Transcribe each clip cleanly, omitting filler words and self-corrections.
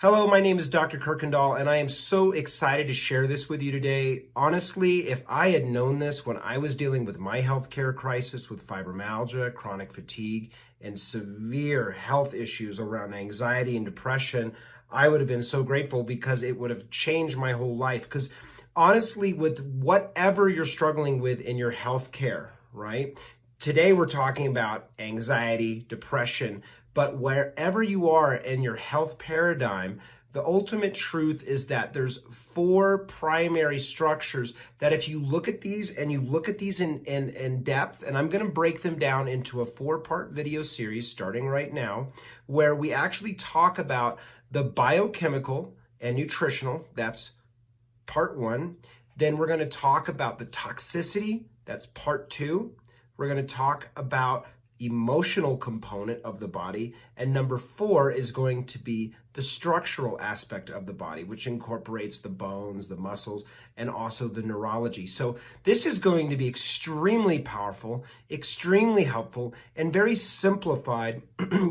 Hello, my name is Dr. Kuykendall, and I am so excited to share this with you today. Honestly, if I had known this when I was dealing with my healthcare crisis with fibromyalgia, chronic fatigue, and severe health issues around anxiety and depression, I would have been so grateful because it would have changed my whole life. Because honestly, with whatever you're struggling with in your healthcare, right? Today we're talking about anxiety, depression, but wherever you are in your health paradigm, the ultimate truth is that there's four primary structures that if you look at these and you look at these in depth, and I'm going to break them down into a 4-part video series starting right now, where we actually talk about the biochemical and nutritional, that's part 1. Then we're going to talk about the toxicity, that's part 2. We're going to talk about emotional component of the body, and number 4 is going to be the structural aspect of the body, which incorporates the bones, the muscles, and also the neurology. So this is going to be extremely powerful, extremely helpful, and very simplified,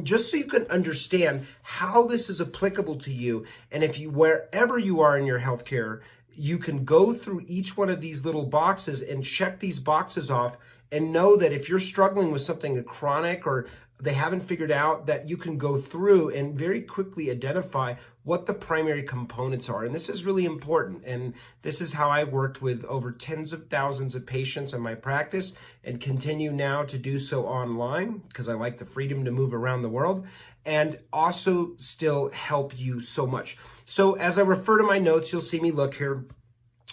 just so you can understand how this is applicable to you. And if you, wherever you are in your healthcare, you can go through each one of these little boxes and check these boxes off and know that if you're struggling with something chronic or they haven't figured out, that you can go through and very quickly identify what the primary components are. And this is really important. And this is how I worked with over tens of thousands of patients in my practice and continue now to do so online because I like the freedom to move around the world and also still help you so much. So as I refer to my notes, you'll see me look here.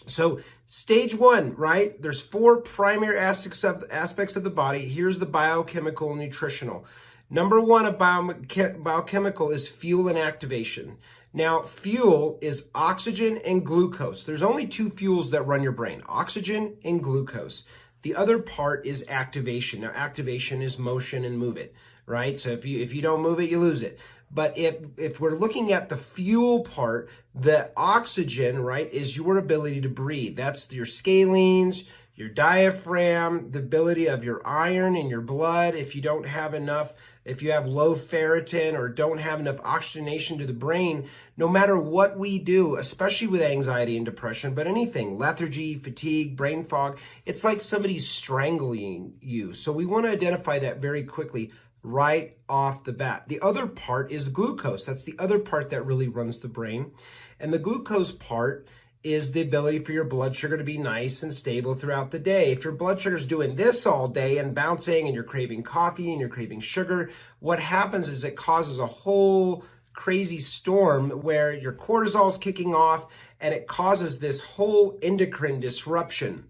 So stage 1, right? There's 4 primary aspects of the body. Here's the biochemical and nutritional. Number 1 of biochemical is fuel and activation. Now, fuel is oxygen and glucose. There's only 2 fuels that run your brain, oxygen and glucose. The other part is activation. Now, activation is motion and move it, right? So if you don't move it, you lose it. But if we're looking at the fuel part, the oxygen, right, is your ability to breathe. That's your scalenes, your diaphragm, the ability of your iron in your blood. If you don't have enough, if you have low ferritin or don't have enough oxygenation to the brain, no matter what we do, especially with anxiety and depression, but anything, lethargy, fatigue, brain fog, it's like somebody's strangling you. So we want to identify that very quickly right off the bat. The other part is glucose. That's the other part that really runs the brain. And the glucose part is the ability for your blood sugar to be nice and stable throughout the day. If your blood sugar is doing this all day and bouncing and you're craving coffee and you're craving sugar, what happens is it causes a whole crazy storm where your cortisol is kicking off and it causes this whole endocrine disruption.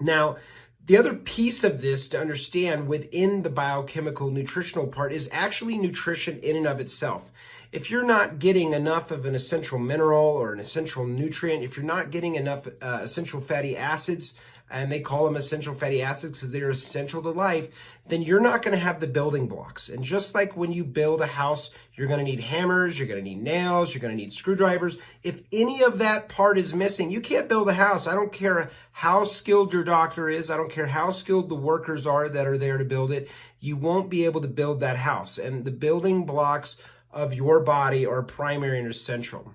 Now, the other piece of this to understand within the biochemical nutritional part is actually nutrition in and of itself. If you're not getting enough of an essential mineral or an essential nutrient, if you're not getting enough essential fatty acids, and they call them essential fatty acids because they're essential to life, then you're not going to have the building blocks. And just like when you build a house, you're going to need hammers, you're going to need nails, you're going to need screwdrivers. If any of that part is missing, you can't build a house. I don't care how skilled your doctor is. I don't care how skilled the workers are that are there to build it. You won't be able to build that house. And the building blocks of your body are primary and essential.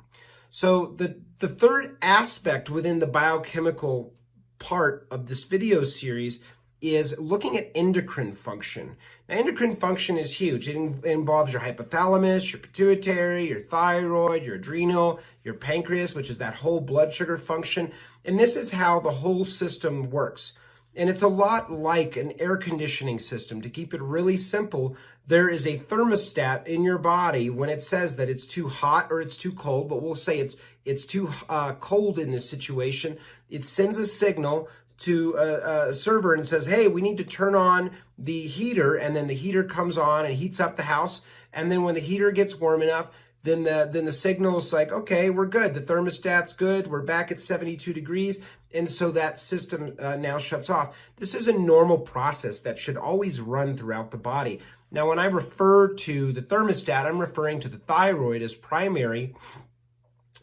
So the third aspect within the biochemical part of this video series is looking at endocrine function. Now, endocrine function is huge. It involves your hypothalamus, your pituitary, your thyroid, your adrenal, your pancreas, which is that whole blood sugar function. And this is how the whole system works. And it's a lot like an air conditioning system. To keep it really simple, there is a thermostat in your body when it says that it's too hot or it's too cold, but we'll say it's too cold in this situation. It sends a signal to a server and says, hey, we need to turn on the heater, and then the heater comes on and heats up the house. And then when the heater gets warm enough, then the signal is like, okay, we're good. The thermostat's good. We're back at 72 degrees. And so that system now shuts off. This is a normal process that should always run throughout the body. Now, when I refer to the thermostat, I'm referring to the thyroid as primary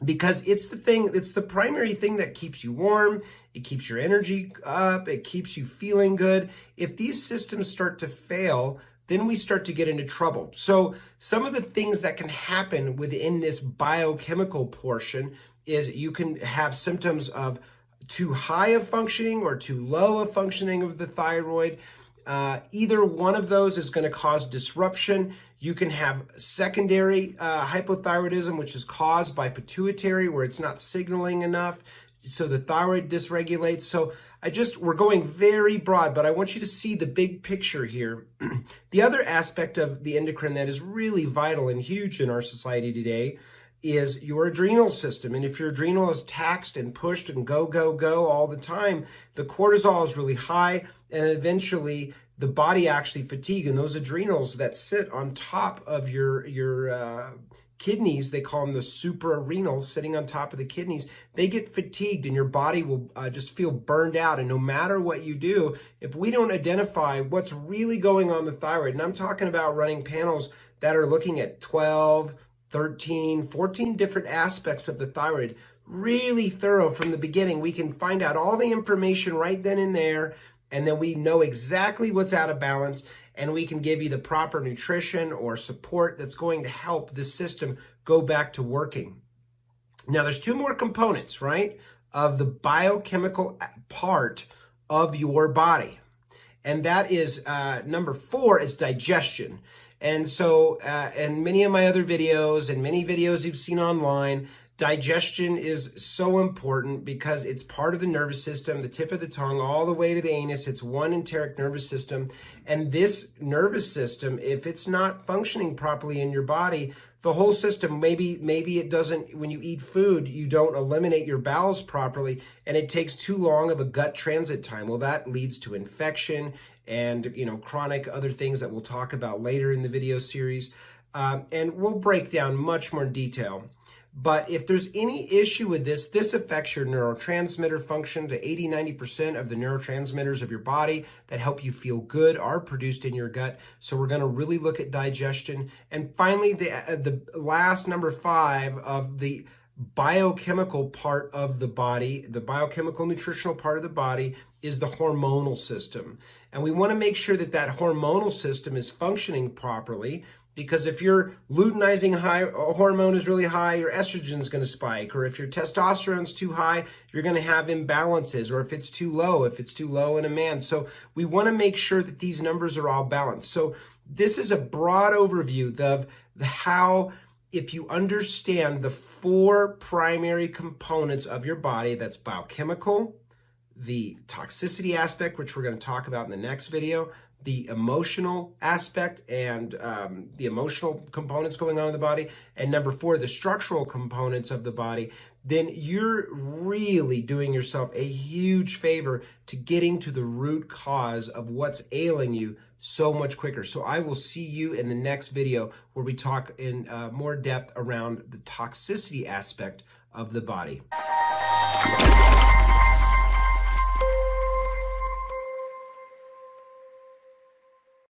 because it's the primary thing that keeps you warm. It keeps your energy up. It keeps you feeling good. If these systems start to fail, then we start to get into trouble. So some of the things that can happen within this biochemical portion is you can have symptoms of too high of functioning or too low of functioning of the thyroid. Either one of those is going to cause disruption. You can have secondary hypothyroidism, which is caused by pituitary, where it's not signaling enough, so the thyroid dysregulates. So we're going very broad, but I want you to see the big picture here. The other aspect of the endocrine that is really vital and huge in our society today is your adrenal system. And if your adrenal is taxed and pushed and go, go, go all the time, the cortisol is really high, and eventually the body actually fatigue. And those adrenals that sit on top of your kidneys, they call them the suprarenals, sitting on top of the kidneys, they get fatigued and your body will just feel burned out. And no matter what you do, if we don't identify what's really going on the thyroid, and I'm talking about running panels that are looking at 12, 13, 14 different aspects of the thyroid, really thorough from the beginning, we can find out all the information right then and there, and then we know exactly what's out of balance, and we can give you the proper nutrition or support that's going to help the system go back to working. Now, there's two more components, right, of the biochemical part of your body, and that is number 4 is digestion. And so, in many of my other videos and many videos you've seen online, digestion is so important because it's part of the nervous system, the tip of the tongue, all the way to the anus. It's one enteric nervous system. And this nervous system, if it's not functioning properly in your body, the whole system, maybe it doesn't, when you eat food, you don't eliminate your bowels properly, and it takes too long of a gut transit time. Well, that leads to infection and, chronic other things that we'll talk about later in the video series. And we'll break down much more detail. But if there's any issue with this affects your neurotransmitter function. To 80-90% of the neurotransmitters of your body that help you feel good are produced in your gut. So we're going to really look at digestion. And finally, the last number 5 of the biochemical part of the body, the biochemical nutritional part of the body, is the hormonal system. And we want to make sure that that hormonal system is functioning properly, because if your luteinizing hormone is really high, your estrogen is going to spike. Or if your testosterone is too high, you're going to have imbalances. Or if it's too low in a man. So we want to make sure that these numbers are all balanced. So this is a broad overview of how, if you understand the 4 primary components of your body, that's biochemical, the toxicity aspect, which we're going to talk about in the next video, the emotional aspect and the emotional components going on in the body, and number 4, the structural components of the body, then you're really doing yourself a huge favor to getting to the root cause of what's ailing you so much quicker. So I will see you in the next video where we talk in more depth around the toxicity aspect of the body.